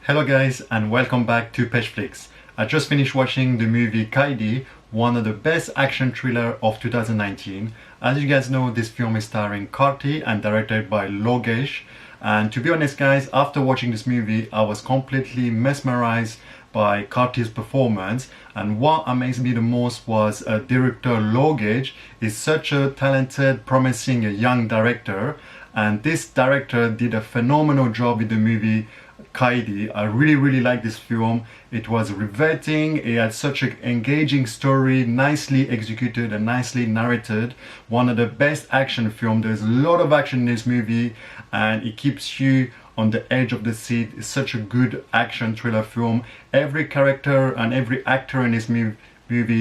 Hello guys and welcome back to PESHFlix. I just finished watching the movie Kaithi, one of the best action thriller of 2019. As you guys know, this film is starring Karthi and directed by Logesh. And to be honest guys, after watching this movie, I was completely mesmerized by Karthi's performance, and what amazed me the most was director Logesh is such a talented, promising young director, and this director did a phenomenal job with the movie Kaithi. I really like this film. It was riveting. It had such an engaging story, nicely executed and nicely narrated. One of the best action films. There's a lot of action in this movie and it keeps you on the edge of the seat. It's such a good action thriller film. Every character and every actor in this movie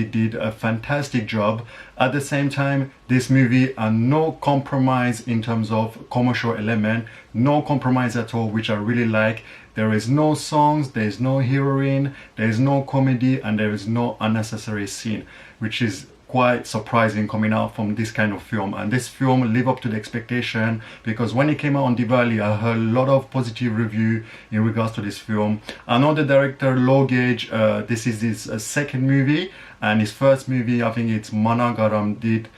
did a fantastic job. At the same time, this movie had no compromise in terms of commercial element, no compromise at all, which I really like. There is no songs, there is no heroine, there is no comedy, and there is no unnecessary scene, which is quite surprising coming out from this kind of film. And this film lived up to the expectation, because when it came out on Diwali, I heard a lot of positive review in regards to this film. I know the director Logesh, this is his second movie, and his first movie, I think it's Managaram, did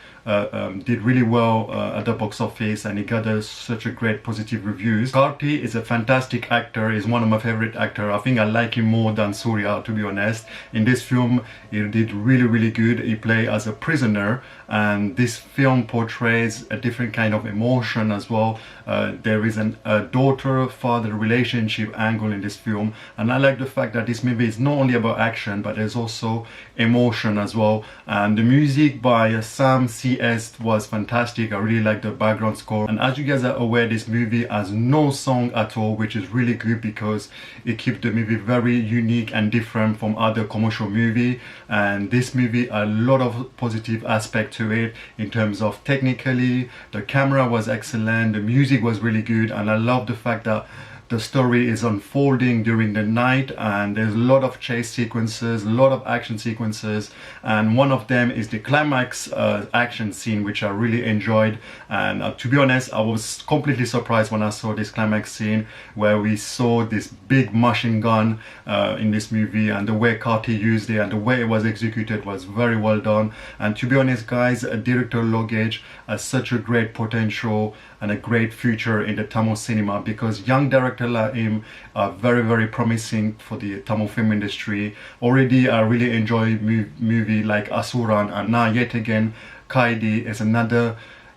really well at the box office, and he got such a great positive reviews. Karthi is a fantastic actor. He's one of my favorite actors. I think I like him more than Surya, to be honest. In this film, he did really good. He played as a prisoner, and this film portrays a different kind of emotion as well. There is a daughter-father relationship angle in this film, and I like the fact that this movie is not only about action, but there's also emotion as well. And the music by Sam CS was fantastic. I really like the background score, and as you guys are aware, this movie has no song at all, which is really good because it keeps the movie very unique and different from other commercial movie. And this movie a lot of positive aspect to it in terms of technically, the camera was excellent, the music was really good, and I love the fact that the story is unfolding during the night, and there's a lot of chase sequences, a lot of action sequences, and one of them is the climax action scene, which I really enjoyed. And to be honest, I was completely surprised when I saw this climax scene where we saw this big machine gun in this movie, and the way Karthi used it and the way it was executed was very well done. And to be honest guys, director Logesh has such a great potential and a great future in the Tamil cinema, because young directors like him are very promising for the Tamil film industry. Already I really enjoy movie like Asuran, and now yet again Kaithi is another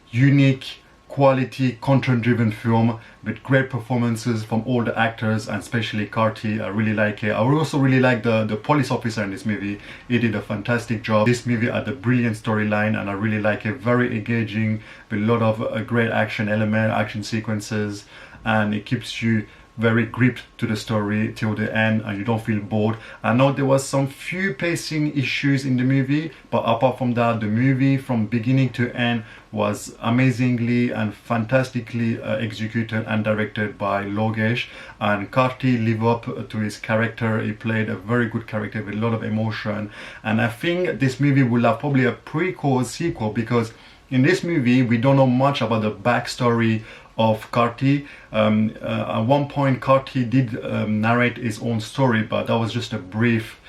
unique, quality, content-driven film with great performances from all the actors, and especially Karthi. I really like it. I also really like the police officer in this movie. He did a fantastic job. This movie had a brilliant storyline, and I really like it. Very engaging with a lot of great action element, action sequences, and it keeps you very gripped to the story till the end, and you don't feel bored. I know there was some few pacing issues in the movie, but apart from that, the movie from beginning to end was amazingly and fantastically executed and directed by Logesh. And Karthi lived up to his character. He played a very good character with a lot of emotion, and I think this movie will have probably a prequel or sequel, because in this movie we don't know much about the backstory of Karthi. At one point Karthi did narrate his own story, but that was just a brief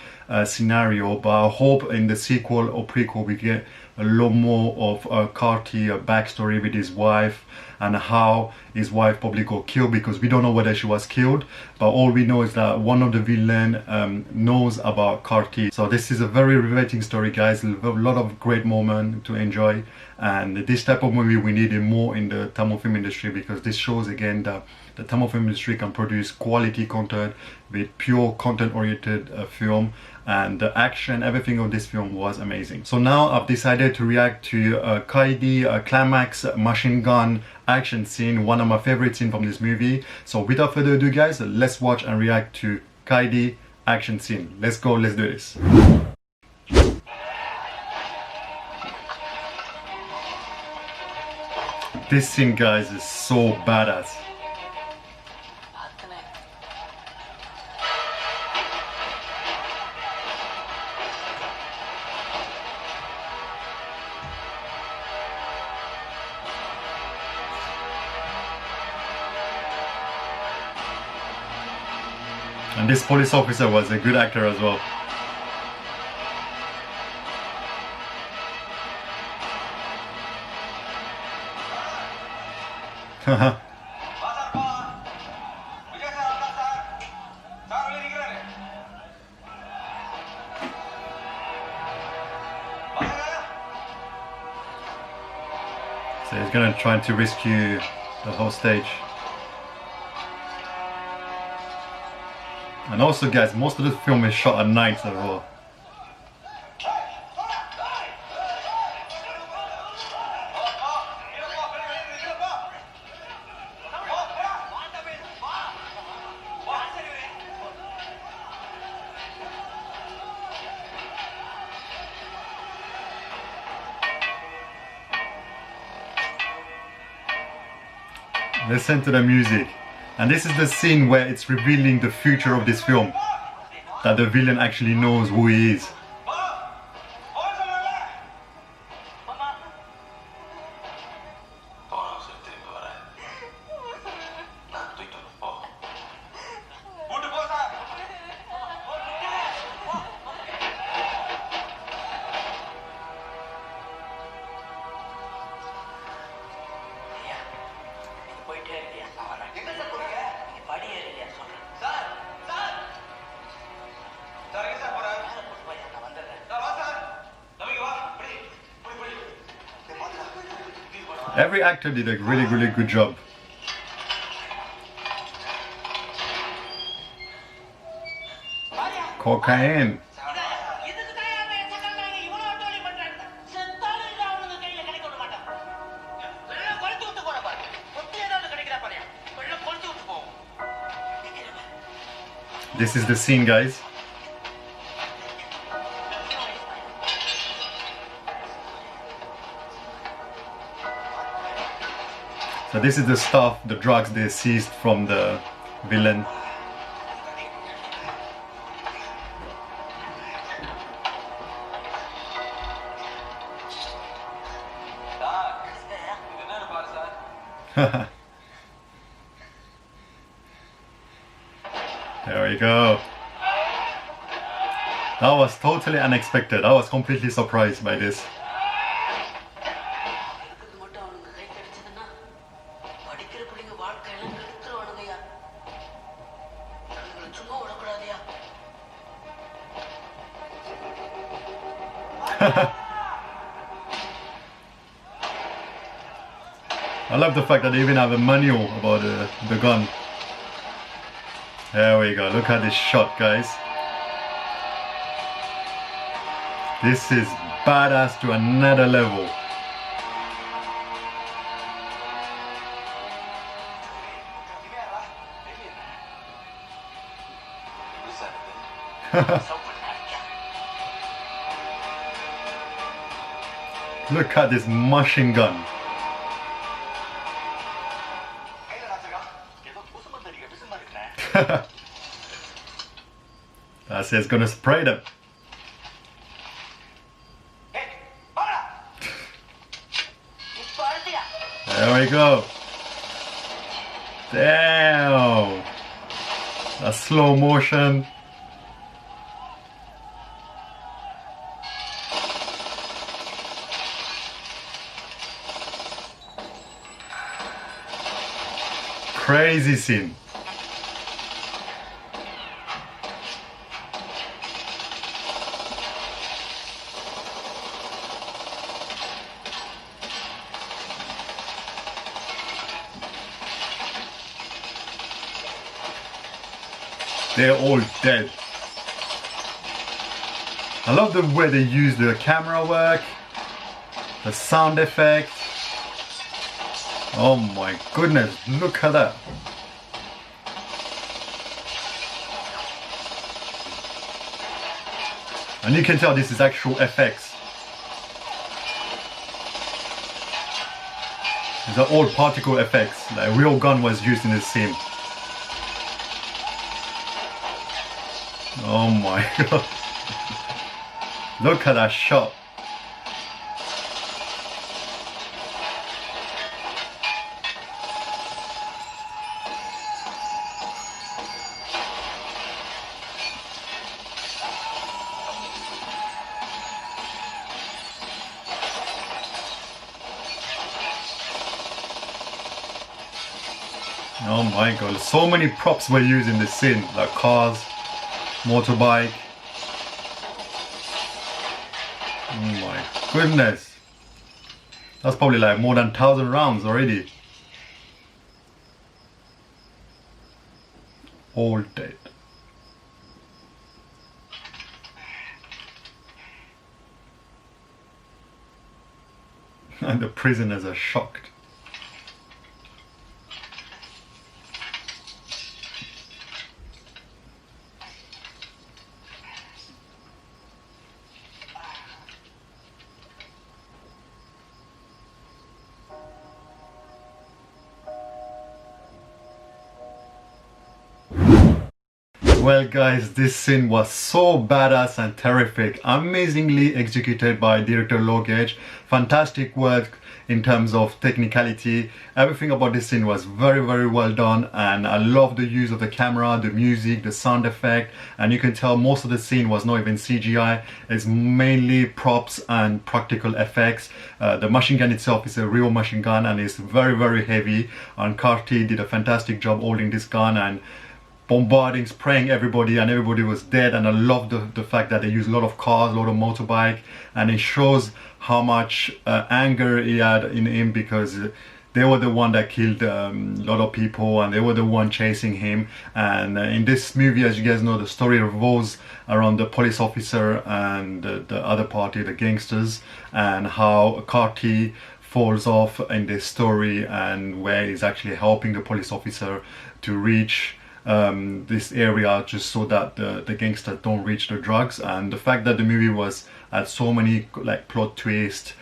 scenario. But I hope in the sequel or prequel we get a lot more of Karthi, a backstory with his wife, and how his wife probably got killed, because we don't know whether she was killed, but all we know is that one of the villain knows about Karthi. So this is a very riveting story guys, a lot of great moments to enjoy, and this type of movie we need it more in the Tamil film industry, because this shows again that the Tamil film industry can produce quality content with pure content oriented film, and the action, everything of this film was amazing. So now I've decided to react to Kaithi climax machine gun action scene, one of my favorite scenes from this movie. So without further ado guys, let's watch and react to Kaithi action scene. Let's go, let's do this. This scene guys is so badass. And this police officer was a good actor as well. So he's gonna try to rescue the hostage. And also guys, most of the film is shot at night as well. Listen to the music. And this is the scene where it's revealing the future of this film. That the villain actually knows who he is. Every actor did a really good job. Cocaine. This is the scene, guys. So this is the stuff, the drugs they seized from the villain. There we go. That was totally unexpected. I was completely surprised by this. I love the fact that they even have a manual about the gun. There we go, look at this shot, guys. This is badass to another level. Look at this machine gun. That's it's gonna spray them. There we go. Damn. A slow motion. Crazy scene. They're all dead. I love the way they use the camera work, the sound effect. Oh my goodness, look at that. And you can tell this is actual effects. These are all particle effects. Like a real gun was used in this scene. Oh my god. Look at that shot. Oh my god, so many props were used in this scene, like cars, motorbike. Oh my goodness. That's probably like more than 1,000 rounds already. All dead. And the prisoners are shocked. Well guys, this scene was so badass and terrific, amazingly executed by director Logesh. Fantastic work in terms of technicality. Everything about this scene was very well done, and I love the use of the camera, the music, the sound effect, and you can tell most of the scene was not even CGI. It's mainly props and practical effects. The machine gun itself is a real machine gun and it's very heavy, and Karthi did a fantastic job holding this gun and bombarding, spraying everybody, and everybody was dead. And I love the fact that they use a lot of cars, a lot of motorbike, and it shows how much anger he had in him, because they were the one that killed a lot of people, and they were the one chasing him. And in this movie, as you guys know, the story revolves around the police officer and the other party, the gangsters, and how Karthi falls off in this story, and where he's actually helping the police officer to reach this area just so that the gangsters don't reach the drugs. And the fact that the movie had so many like plot twists,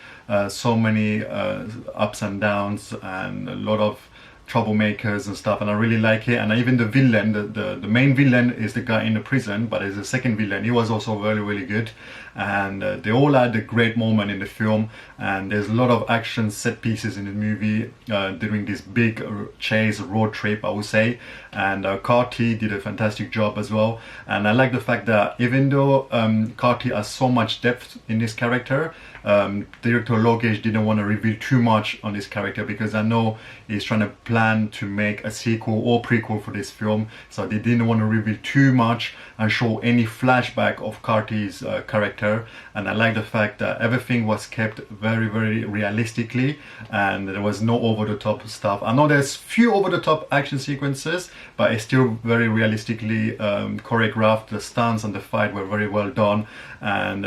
so many ups and downs, and a lot of troublemakers and stuff, and I really like it. And even the villain, the main villain is the guy in the prison, but there's a second villain. He was also really good, and they all had a great moment in the film. And there's a lot of action set pieces in the movie during this big chase road trip, I would say. And Karthi did a fantastic job as well. And I like the fact that even though Karthi has so much depth in this character, director Logesh didn't want to reveal too much on this character, because I know he's trying to plan to make a sequel or prequel for this film, so they didn't want to reveal too much and show any flashback of Karthi's character. And I like the fact that everything was kept very realistically, and there was no over-the-top stuff. I know there's few over-the-top action sequences, but it's still very realistically choreographed. The stunts and the fight were very well done, and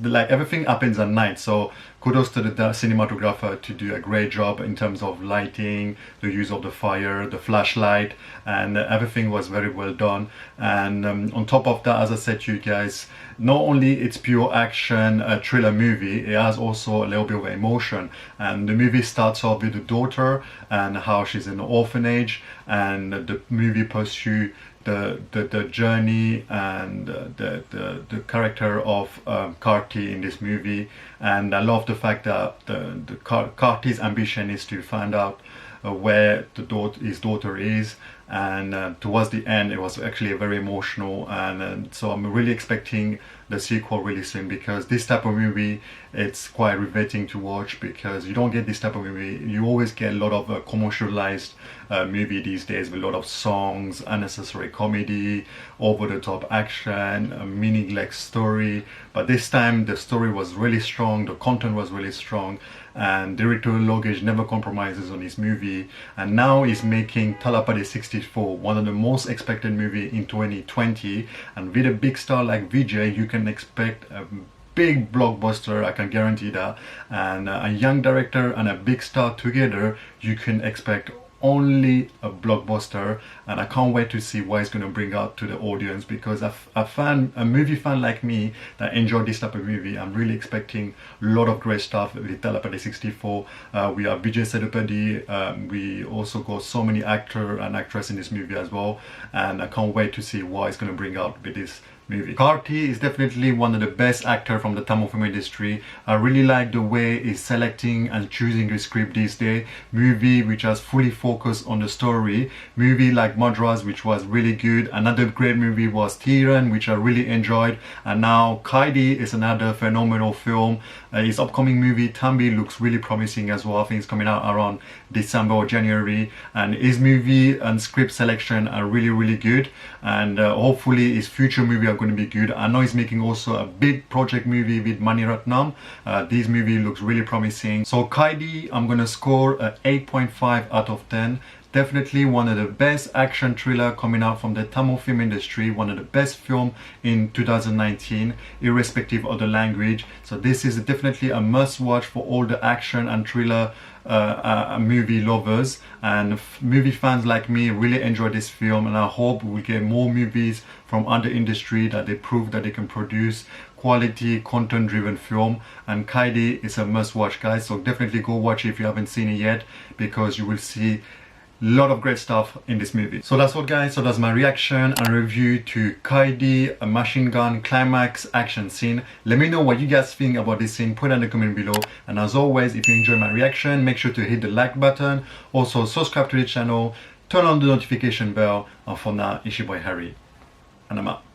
like everything happens at night, so kudos to the cinematographer to do a great job in terms of lighting, the use of the fire, the flashlight, and everything was very well done. And on top of that, as I said to you guys, not only it's pure action, a thriller movie, it has also a little bit of emotion. And the movie starts off with the daughter and how she's in an orphanage, and the movie pursues the journey and the character of Karthi in this movie. And I love the fact that Karthi's ambition is to find out where his daughter is, and towards the end it was actually very emotional. And so I'm really expecting the sequel really soon, because this type of movie, it's quite riveting to watch, because you don't get this type of movie. You always get a lot of commercialized movie these days, with a lot of songs, unnecessary comedy, over-the-top action, a meaningless story. But this time the story was really strong, the content was really strong, and director Logesh never compromises on his movie. And now he's making Thalapathy 64, one of the most expected movie in 2020. And with a big star like Vijay, you can expect a big blockbuster, I can guarantee that. And a young director and a big star together, you can expect only a blockbuster. And I can't wait to see what it's going to bring out to the audience, because a movie fan like me that enjoyed this type of movie, I'm really expecting a lot of great stuff with Thalapathy 64. We have Vijay Sethupathi, we also got so many actor and actress in this movie as well, and I can't wait to see what it's going to bring out with this movie. Karthi is definitely one of the best actors from the Tamil film industry. I really like the way he's selecting and choosing his script these days. Movie which has fully focused on the story. Movie like Madras, which was really good. Another great movie was Tiran, which I really enjoyed. And now Kaithi is another phenomenal film. His upcoming movie Tambi looks really promising as well. I think it's coming out around December or January. And his movie and script selection are really good. And hopefully his future movie are going to be good. I know he's making also a big project movie with Mani Ratnam. This movie looks really promising. So Kaithi, I'm going to score a 8.5 out of 10. Definitely one of the best action thriller coming out from the Tamil film industry, one of the best film in 2019, irrespective of the language. So this is definitely a must watch for all the action and thriller movie lovers, and movie fans like me really enjoy this film, and I hope we get more movies from other industry that they prove that they can produce quality content driven film. And Kaithi is a must watch, guys, so definitely go watch it if you haven't seen it yet, because you will see lot of great stuff in this movie. So that's all, guys. So that's my reaction and review to Kaithi, a machine gun climax action scene. Let me know what you guys think about this scene. Put it in the comment below. And as always, if you enjoy my reaction, make sure to hit the like button. Also subscribe to the channel, turn on the notification bell. And for now, it's your boy Harry, and I'm out.